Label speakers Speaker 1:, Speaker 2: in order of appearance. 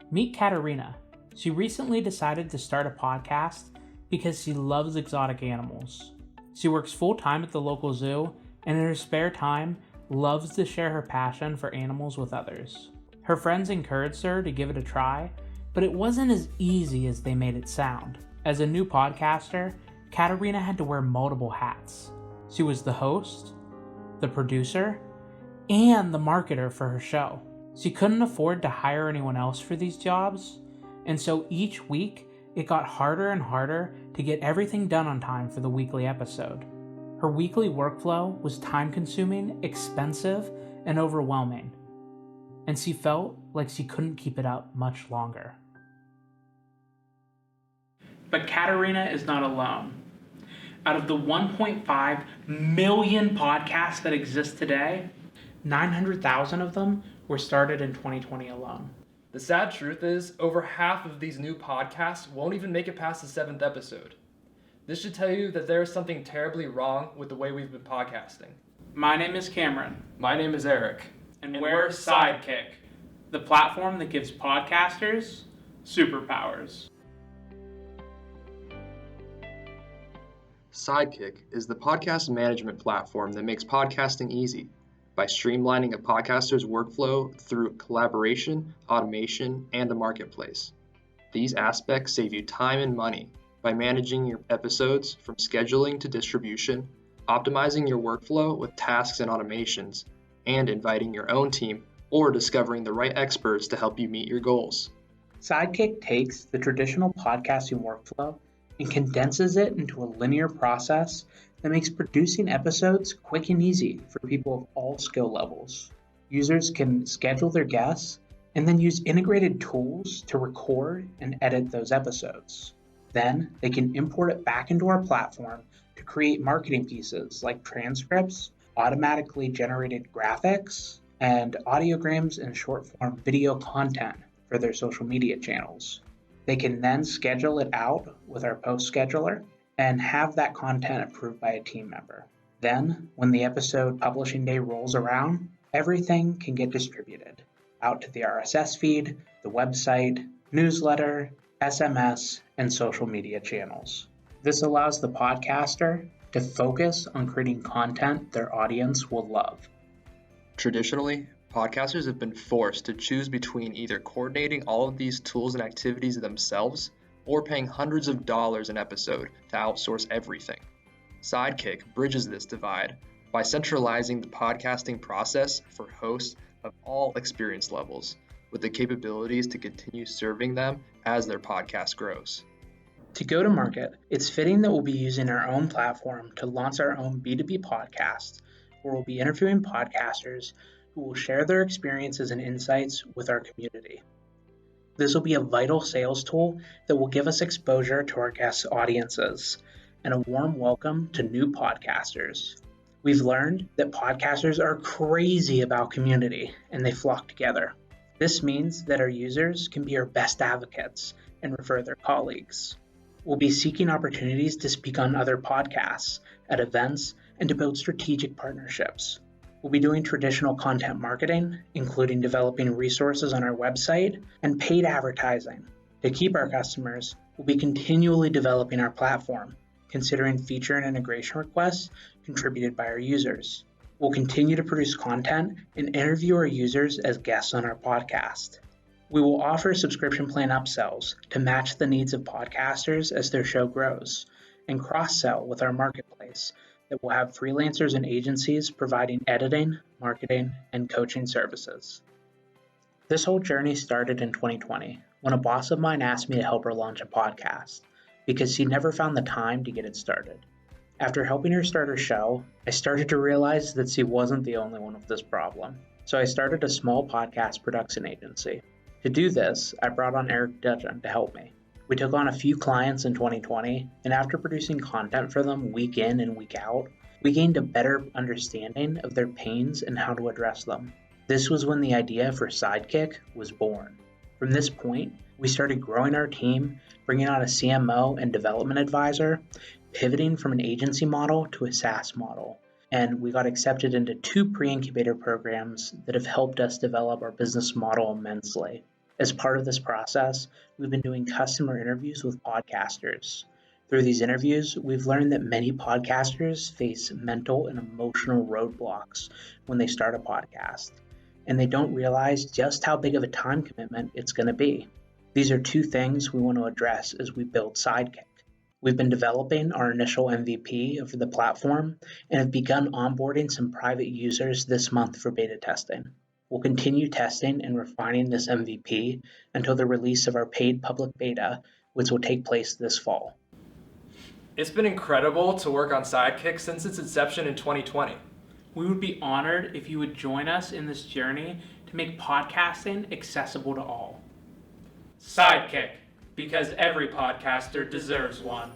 Speaker 1: Meet Katarina. She recently decided to start a podcast because she loves exotic animals. She works full-time at the local zoo and in her spare time loves to share her passion for animals with others. Her friends encouraged her to give it a try, but it wasn't as easy as they made it sound. As a new podcaster, Katarina had to wear multiple hats. She was the host, the producer, and the marketer for her show. She couldn't afford to hire anyone else for these jobs, and so each week it got harder and harder to get everything done on time for the weekly episode. Her weekly workflow was time-consuming, expensive, and overwhelming, and she felt like she couldn't keep it up much longer. But Katarina is not alone. Out of the 1.5 million podcasts that exist today, 900,000 of them were started in 2020 alone.
Speaker 2: The sad truth is, over half of these new podcasts won't even make it past the 7th episode. This should tell you that there is something terribly wrong with the way we've been podcasting.
Speaker 1: My name is Cameron.
Speaker 2: My name is Eric.
Speaker 1: And we're Sidekickk, the platform that gives podcasters superpowers.
Speaker 3: Sidekickk is the podcast management platform that makes podcasting easy by streamlining a podcaster's workflow through collaboration, automation, and a marketplace. These aspects save you time and money by managing your episodes from scheduling to distribution, optimizing your workflow with tasks and automations, and inviting your own team or discovering the right experts to help you meet your goals.
Speaker 1: Sidekickk takes the traditional podcasting workflow and condenses it into a linear process that makes producing episodes quick and easy for people of all skill levels. Users can schedule their guests and then use integrated tools to record and edit those episodes. Then they can import it back into our platform to create marketing pieces like transcripts, automatically generated graphics, and audiograms and short-form video content for their social media channels. They can then schedule it out with our post scheduler and have that content approved by a team member. Then, when the episode publishing day rolls around, everything can get distributed out to the RSS feed, the website, newsletter, SMS, and social media channels. This allows the podcaster to focus on creating content their audience will love.
Speaker 3: Traditionally, podcasters have been forced to choose between either coordinating all of these tools and activities themselves or paying hundreds of dollars an episode to outsource everything. Sidekickk bridges this divide by centralizing the podcasting process for hosts of all experience levels, with the capabilities to continue serving them as their podcast grows.
Speaker 1: To go to market, it's fitting that we'll be using our own platform to launch our own B2B podcast, where we'll be interviewing podcasters who will share their experiences and insights with our community. This will be a vital sales tool that will give us exposure to our guests' audiences and a warm welcome to new podcasters. We've learned that podcasters are crazy about community and they flock together. This means that our users can be our best advocates and refer their colleagues. We'll be seeking opportunities to speak on other podcasts, at events, and to build strategic partnerships. We'll be doing traditional content marketing, including developing resources on our website and paid advertising. To keep our customers, we'll be continually developing our platform, considering feature and integration requests contributed by our users. We'll continue to produce content and interview our users as guests on our podcast. We will offer subscription plan upsells to match the needs of podcasters as their show grows, and cross-sell with our marketplace that will have freelancers and agencies providing editing, marketing, and coaching services. This whole journey started in 2020 when a boss of mine asked me to help her launch a podcast because she never found the time to get it started. After helping her start her show, I started to realize that she wasn't the only one with this problem. So I started a small podcast production agency. To do this, I brought on Eric Dudgeon to help me. We took on a few clients in 2020, and after producing content for them week in and week out, we gained a better understanding of their pains and how to address them. This was when the idea for Sidekickk was born. From this point, we started growing our team, bringing on a CMO and development advisor, pivoting from an agency model to a SaaS model, and we got accepted into 2 pre-incubator programs that have helped us develop our business model immensely. As part of this process, we've been doing customer interviews with podcasters. Through these interviews, we've learned that many podcasters face mental and emotional roadblocks when they start a podcast, and they don't realize just how big of a time commitment it's going to be. These are two things we want to address as we build Sidekick. We've been developing our initial MVP of the platform and have begun onboarding some private users this month for beta testing. We'll continue testing and refining this MVP until the release of our paid public beta, which will take place this fall.
Speaker 2: It's been incredible to work on Sidekick since its inception in 2020.
Speaker 4: We would be honored if you would join us in this journey to make podcasting accessible to all.
Speaker 2: Sidekick, because every podcaster deserves one.